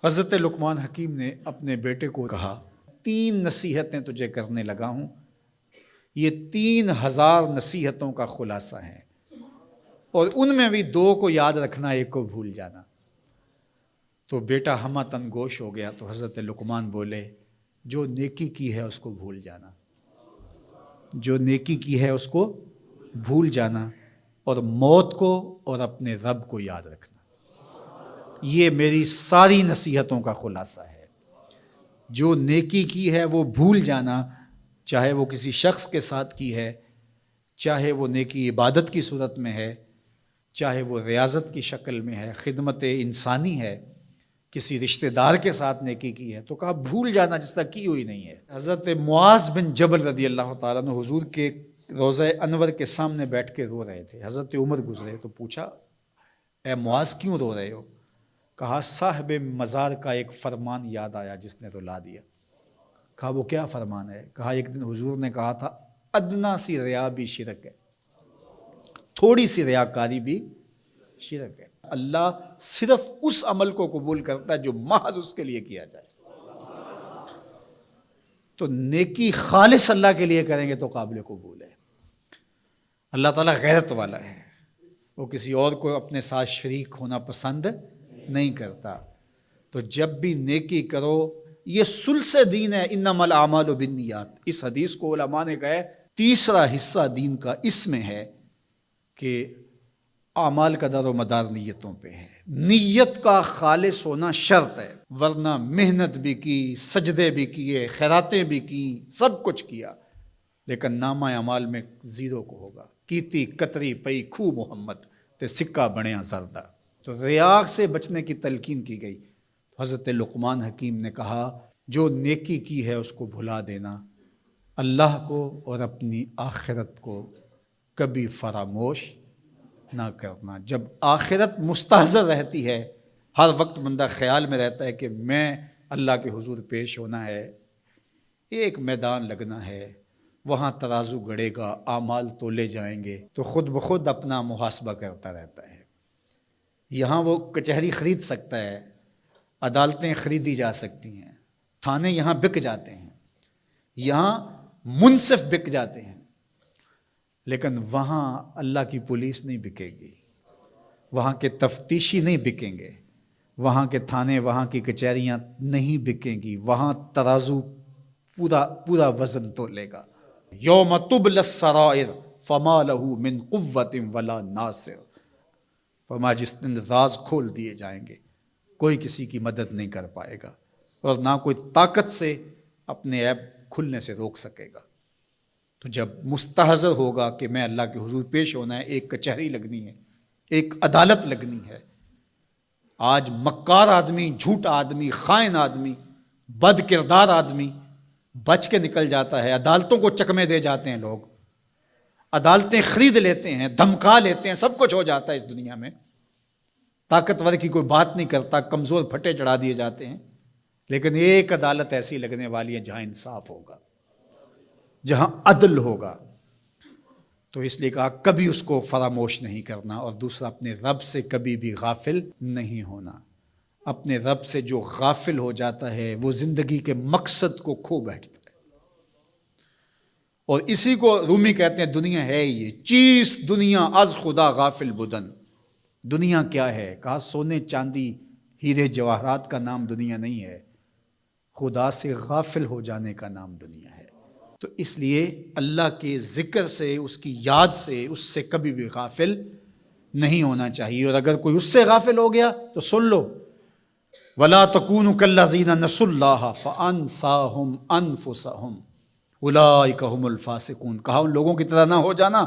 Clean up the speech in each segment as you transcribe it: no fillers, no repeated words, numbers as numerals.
حضرت لقمان حکیم نے اپنے بیٹے کو کہا 3 نصیحتیں تجھے کرنے لگا ہوں، یہ 3000 نصیحتوں کا خلاصہ ہے، اور ان میں بھی 2 کو یاد رکھنا، 1 کو بھول جانا۔ تو بیٹا ہمہ تنگوش ہو گیا، تو حضرت لقمان بولے جو نیکی کی ہے اس کو بھول جانا، جو نیکی کی ہے اس کو بھول جانا، اور موت کو اور اپنے رب کو یاد رکھنا۔ یہ میری ساری نصیحتوں کا خلاصہ ہے۔ جو نیکی کی ہے وہ بھول جانا، چاہے وہ کسی شخص کے ساتھ کی ہے، چاہے وہ نیکی عبادت کی صورت میں ہے، چاہے وہ ریاضت کی شکل میں ہے، خدمت انسانی ہے، کسی رشتہ دار کے ساتھ نیکی کی ہے، تو کہا بھول جانا جس طرح کی ہوئی نہیں ہے۔ حضرت معاذ بن جبل رضی اللہ تعالیٰ عنہ حضور کے روضہ انور کے سامنے بیٹھ کے رو رہے تھے۔ حضرت عمر گزرے تو پوچھا اے معاذ کیوں رو رہے ہو؟ کہا صاحب مزار کا ایک فرمان یاد آیا جس نے رلا دیا۔ کہا وہ کیا فرمان ہے؟ کہا ایک دن حضور نے کہا تھا ادنا سی ریا بھی شرک ہے، تھوڑی سی ریاکاری بھی شرک ہے۔ اللہ صرف اس عمل کو قبول کرتا ہے جو محض اس کے لیے کیا جائے۔ تو نیکی خالص اللہ کے لیے کریں گے تو قابل قبول ہے۔ اللہ تعالیٰ غیرت والا ہے، وہ کسی اور کو اپنے ساتھ شریک ہونا پسند نہیں کرتا۔ تو جب بھی نیکی کرو، یہ ثلث دین ہے، انما الاعمال بالنیات۔ اس حدیث کو علماء نے کہا ہے 3 حصہ دین کا اس میں ہے کہ اعمال کا دار و مدار نیتوں پہ ہے۔ نیت کا خالص ہونا شرط ہے، ورنہ محنت بھی کی، سجدے بھی کیے، خیراتیں بھی کی، سب کچھ کیا، لیکن نامہ اعمال میں 0 کو ہوگا۔ کیتی کتری پئی کھو محمد تے سکہ بنیا زردہ۔ تو ریا سے بچنے کی تلقین کی گئی۔ حضرت لقمان حکیم نے کہا جو نیکی کی ہے اس کو بھلا دینا، اللہ کو اور اپنی آخرت کو کبھی فراموش نہ کرنا۔ جب آخرت مستحضر رہتی ہے، ہر وقت بندہ خیال میں رہتا ہے کہ میں اللہ کے حضور پیش ہونا ہے، ایک میدان لگنا ہے، وہاں ترازو گڑے گا، اعمال تولے جائیں گے، تو خود بخود اپنا محاسبہ کرتا رہتا ہے۔ یہاں وہ کچہری خرید سکتا ہے، عدالتیں خریدی جا سکتی ہیں، تھانے یہاں بک جاتے ہیں، یہاں منصف بک جاتے ہیں، لیکن وہاں اللہ کی پولیس نہیں بکے گی، وہاں کے تفتیشی نہیں بکیں گے، وہاں کے تھانے، وہاں کی کچہریاں نہیں بکیں گی، وہاں ترازو پورا وزن تولے گا۔ یوم تبلی السرائر فما لہ من قوت ولا ناصر۔ فرما جس دن راز کھول دیے جائیں گے، کوئی کسی کی مدد نہیں کر پائے گا، اور نہ کوئی طاقت سے اپنے عیب کھلنے سے روک سکے گا۔ تو جب مستحضر ہوگا کہ میں اللہ کے حضور پیش ہونا ہے، ایک کچہری لگنی ہے، ایک عدالت لگنی ہے۔ آج مکار آدمی، جھوٹا آدمی، خائن آدمی، بد کردار آدمی بچ کے نکل جاتا ہے، عدالتوں کو چکمے دے جاتے ہیں لوگ، عدالتیں خرید لیتے ہیں، دھمکا لیتے ہیں، سب کچھ ہو جاتا ہے اس دنیا میں۔ طاقتور کی کوئی بات نہیں کرتا، کمزور پھٹے چڑھا دیے جاتے ہیں، لیکن ایک عدالت ایسی لگنے والی ہے جہاں انصاف ہوگا، جہاں عدل ہوگا۔ تو اس لیے کہا کبھی اس کو فراموش نہیں کرنا، اور دوسرا اپنے رب سے کبھی بھی غافل نہیں ہونا۔ اپنے رب سے جو غافل ہو جاتا ہے وہ زندگی کے مقصد کو کھو بیٹھتا ہے۔ اور اسی کو رومی کہتے ہیں دنیا ہے یہ چیز، دنیا از خدا غافل بدن۔ دنیا کیا ہے؟ کہا سونے چاندی ہیرے جواہرات کا نام دنیا نہیں ہے، خدا سے غافل ہو جانے کا نام دنیا ہے۔ تو اس لیے اللہ کے ذکر سے، اس کی یاد سے، اس سے کبھی بھی غافل نہیں ہونا چاہیے۔ اور اگر کوئی اس سے غافل ہو گیا تو سن لو وَلَا تَكُونُوا كَالَّذِينَ نَسُوا اللَّهَ فَأَنسَاهُمْ أَنفُسَهُمْ اولئک هم الفاسقون۔ کہا ان لوگوں کی طرح نہ ہو جانا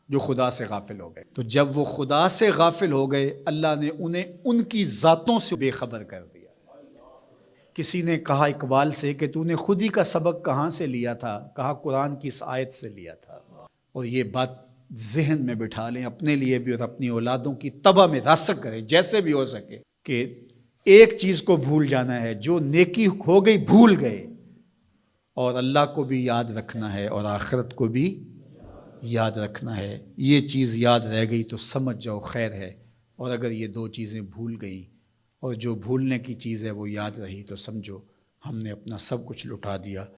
جو خدا سے غافل ہو گئے۔ تو جب وہ خدا سے غافل ہو گئے، اللہ نے انہیں ان کی ذاتوں سے بے خبر کر دیا۔ کسی نے کہا اقبال سے کہ تو نے خود ہی کا سبق کہاں سے لیا تھا؟ کہا قرآن کی اس آیت سے لیا تھا۔ اور یہ بات ذہن میں بٹھا لیں، اپنے لیے بھی اور اپنی اولادوں کی طبع میں راسخ کریں جیسے بھی ہو سکے، کہ ایک چیز کو بھول جانا ہے، جو نیکی ہو گئی بھول گئے، اور اللہ کو بھی یاد رکھنا ہے اور آخرت کو بھی یاد رکھنا ہے۔ یہ چیز یاد رہ گئی تو سمجھ جاؤ خیر ہے، اور اگر یہ 2 چیزیں بھول گئیں اور جو بھولنے کی چیز ہے وہ یاد رہی تو سمجھو ہم نے اپنا سب کچھ لٹا دیا